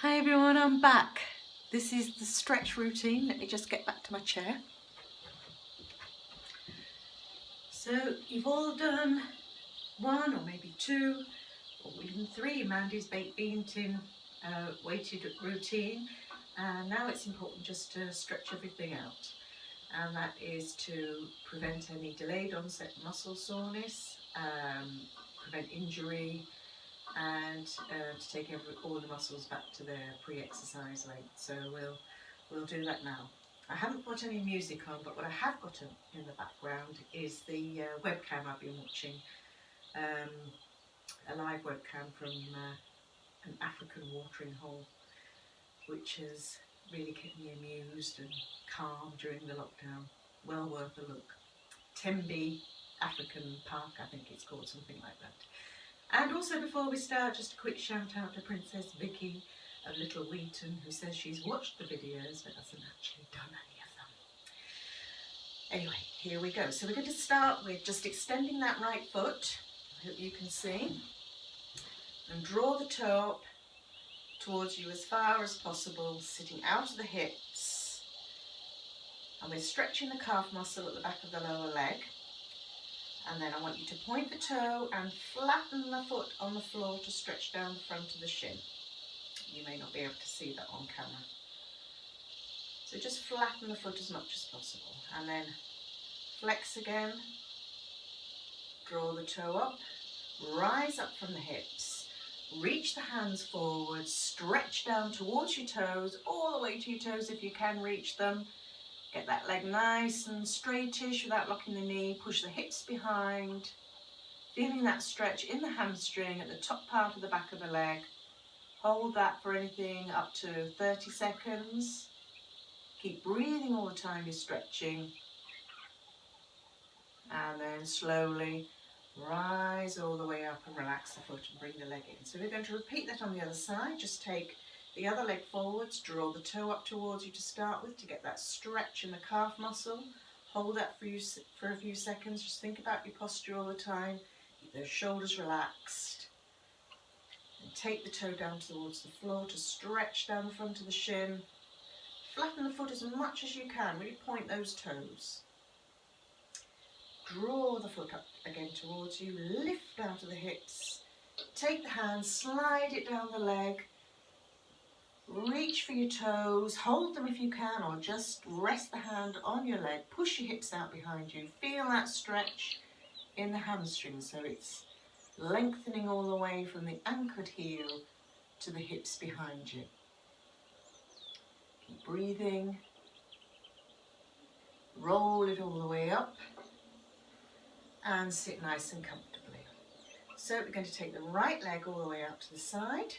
Hi everyone, I'm back. This is the stretch routine. Let me just get back to my chair. So you've all done one or maybe two or even three Mandy's baked bean tin weighted routine, and now it's important just to stretch everything out, and that is to prevent any delayed onset muscle soreness, prevent injury, and to take all the muscles back to their pre-exercise weight. So we'll do that now. I haven't got any music on, but what I have got in the background is the webcam I've been watching, a live webcam from an African watering hole, which has really kept me amused and calm during the lockdown. Well worth a look. Tembe African Park, I think it's called, something like that. And also, before we start, just a quick shout out to Princess Vicky of Little Wheaton, who says she's watched the videos but hasn't actually done any of them. Anyway, here we go. So we're going to start with just extending that right foot. I hope you can see. And draw the toe up towards you as far as possible, sitting out of the hips. And we're stretching the calf muscle at the back of the lower leg. And then I want you to point the toe and flatten the foot on the floor to stretch down the front of the shin. You may not be able to see that on camera. So just flatten the foot as much as possible. And then flex again. Draw the toe up. Rise up from the hips. Reach the hands forward. Stretch down towards your toes, all the way to your toes if you can reach them. Get that leg nice and straightish without locking the knee. Push the hips behind. Feeling that stretch in the hamstring at the top part of the back of the leg. Hold that for anything up to 30 seconds. Keep breathing all the time you're stretching. And then slowly rise all the way up and relax the foot and bring the leg in. So we're going to repeat that on the other side. Just take the other leg forwards, draw the toe up towards you to start with to get that stretch in the calf muscle. Hold that for a few seconds. Just think about your posture all the time. Keep those shoulders relaxed. And take the toe down towards the floor to stretch down the front of the shin. Flatten the foot as much as you can. Really point those toes. Draw the foot up again towards you. Lift out of the hips. Take the hand, slide it down the leg. Reach for your toes, hold them if you can, or just rest the hand on your leg. Push your hips out behind you. Feel that stretch in the hamstring, so it's lengthening all the way from the anchored heel to the hips behind you. Keep breathing. Roll it all the way up and sit nice and comfortably. So we're going to take the right leg all the way out to the side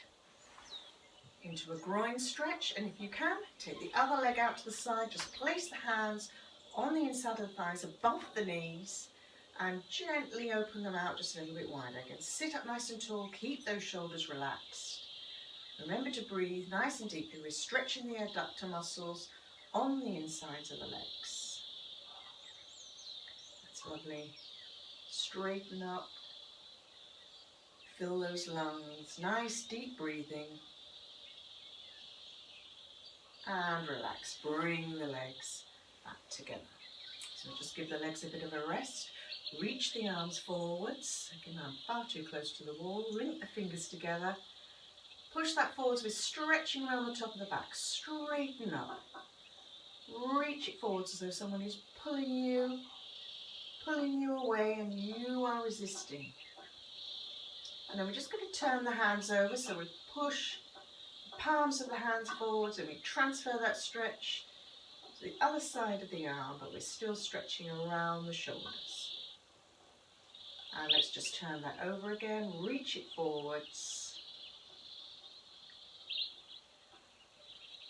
into a groin stretch, and if you can, take the other leg out to the side. Just place the hands on the inside of the thighs above the knees and gently open them out just a little bit wider. Again, sit up nice and tall, keep those shoulders relaxed. Remember to breathe nice and deeply. We're stretching the adductor muscles on the insides of the legs. That's lovely. Straighten up. Fill those lungs. Nice deep breathing. And relax, bring the legs back together. So just give the legs a bit of a rest. Reach the arms forwards. Again, I'm far too close to the wall. Link the fingers together. Push that forwards with stretching around the top of the back. Straighten up. Reach it forwards as though someone is pulling you away and you are resisting. And then we're just going to turn the hands over, so we push palms of the hands forwards and we transfer that stretch to the other side of the arm, but we're still stretching around the shoulders. And let's just turn that over again, reach it forwards.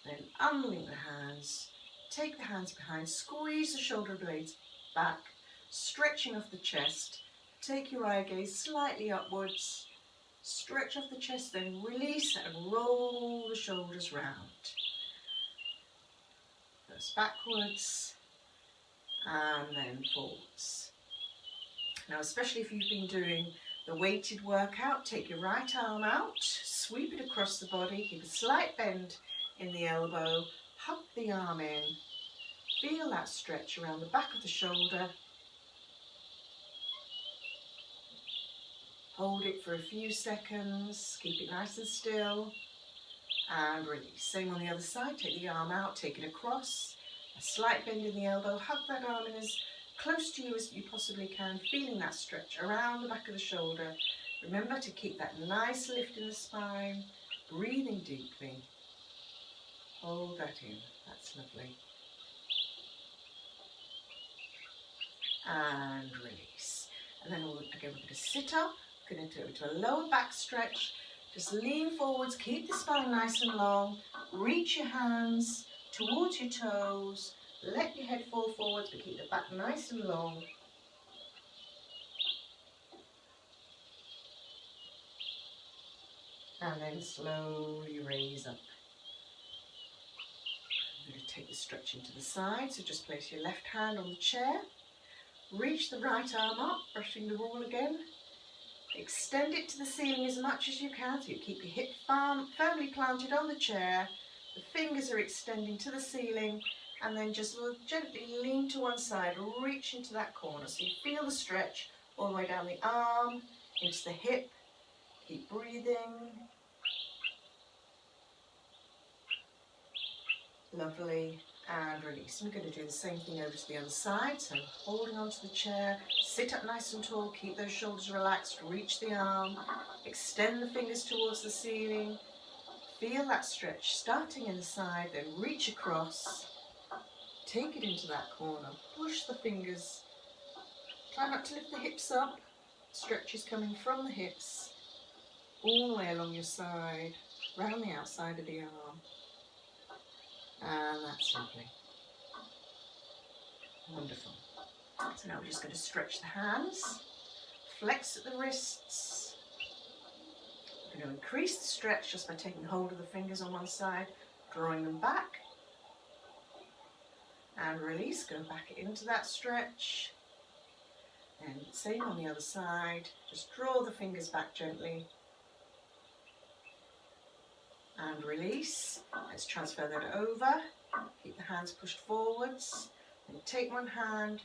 Then unlink the hands, take the hands behind, squeeze the shoulder blades back, stretching off the chest. Take your eye gaze slightly upwards. Stretch off the chest, then release and roll the shoulders round. First backwards and then forwards. Now, especially if you've been doing the weighted workout. Take your right arm out, sweep it across the body, keep a slight bend in the elbow, hug the arm in, feel that stretch around the back of the shoulder. Hold it for a few seconds, keep it nice and still, and release. Same on the other side, take the arm out, take it across, a slight bend in the elbow, hug that arm in as close to you as you possibly can, feeling that stretch around the back of the shoulder. Remember to keep that nice lift in the spine, breathing deeply. Hold that in, that's lovely. And release. And then again, we're going to sit up, going to do it to a lower back stretch. Just lean forwards, keep the spine nice and long, reach your hands towards your toes, let your head fall forwards, but keep the back nice and long. And then slowly raise up. I'm going to take the stretch into the side, so just place your left hand on the chair, reach the right arm up, brushing the wall again. Extend it to the ceiling as much as you can, so you keep your hip firmly planted on the chair. The fingers are extending to the ceiling, and then just gently lean to one side, reach into that corner. So you feel the stretch all the way down the arm, into the hip. Keep breathing. Lovely. And release. We're going to do the same thing over to the other side. So holding onto the chair, sit up nice and tall, keep those shoulders relaxed, reach the arm, extend the fingers towards the ceiling, feel that stretch starting in the side, then reach across, take it into that corner, push the fingers, try not to lift the hips up, stretch is coming from the hips, all the way along your side, round the outside of the arm. And that's lovely. Wonderful. So now we're just going to stretch the hands, flex at the wrists. We're going to increase the stretch just by taking hold of the fingers on one side, drawing them back. And release, go back into that stretch. And same on the other side, just draw the fingers back gently. And release. Let's transfer that over. Keep the hands pushed forwards. And take one hand,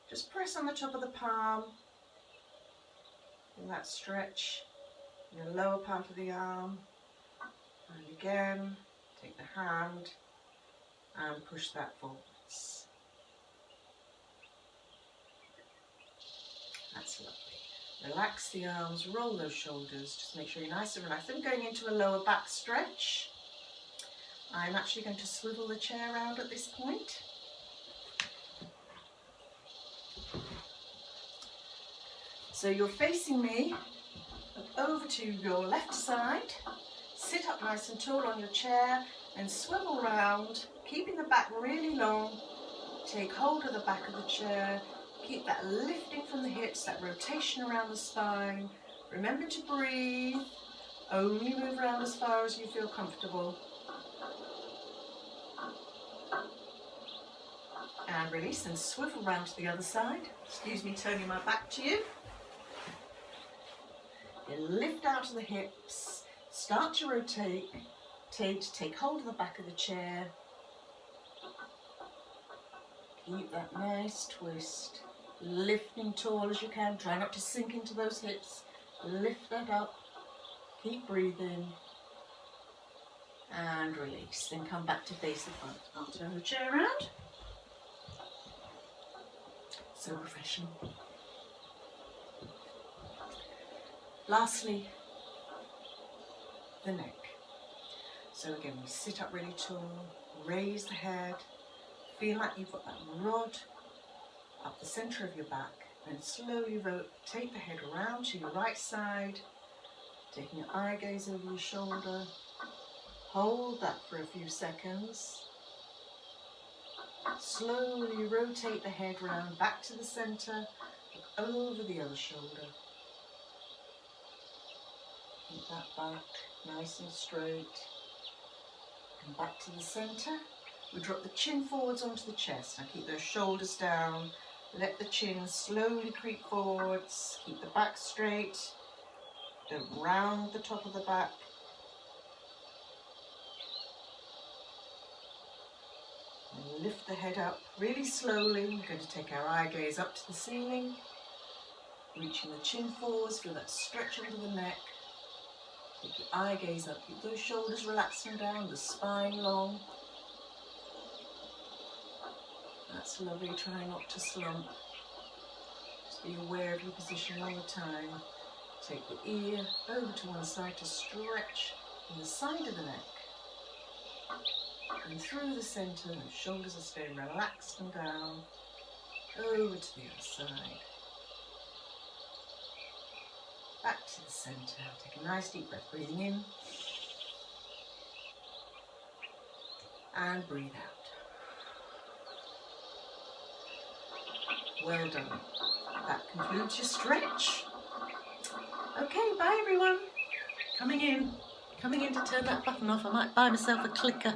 just press on the top of the palm. And that stretch in the lower part of the arm. And again, take the hand and push that forwards. That's lovely. Relax the arms, roll those shoulders, just make sure you're nice and relaxed. I'm going into a lower back stretch. I'm actually going to swivel the chair around at this point. So you're facing me, over to your left side, sit up nice and tall on your chair and swivel round, keeping the back really long. Take hold of the back of the chair. Keep that lifting from the hips, that rotation around the spine. Remember to breathe. Only move around as far as you feel comfortable. And release and swivel round to the other side. Excuse me, turning my back to you. You lift out to the hips. Start to rotate. Take hold of the back of the chair. Keep that nice twist. Lifting tall as you can, try not to sink into those hips, lift that up, keep breathing, and release. Then come back to face the front. I'll turn the chair around. So professional. Lastly, the neck. So again, we sit up really tall, raise the head, feel like you've got that rod up the centre of your back, and slowly rotate the head around to your right side, taking your eye gaze over your shoulder. Hold that for a few seconds. Slowly rotate the head round back to the centre, look over the other shoulder. Keep that back nice and straight. Come back to the centre. We drop the chin forwards onto the chest. Now keep those shoulders down. Let the chin slowly creep forwards. Keep the back straight. Don't round the top of the back. And lift the head up really slowly. We're going to take our eye gaze up to the ceiling. Reaching the chin forwards, feel that stretch under the neck. Keep your eye gaze up, keep those shoulders relaxed and down, the spine long. That's lovely, try not to slump. Just be aware of your position all the time. Take the ear over to one side to stretch in the side of the neck. And through the centre, the shoulders are staying relaxed and down. Over to the other side. Back to the centre. Take a nice deep breath, breathing in. And breathe out. Well done. That concludes your stretch. Okay, bye everyone. Coming in to turn that button off. I might buy myself a clicker.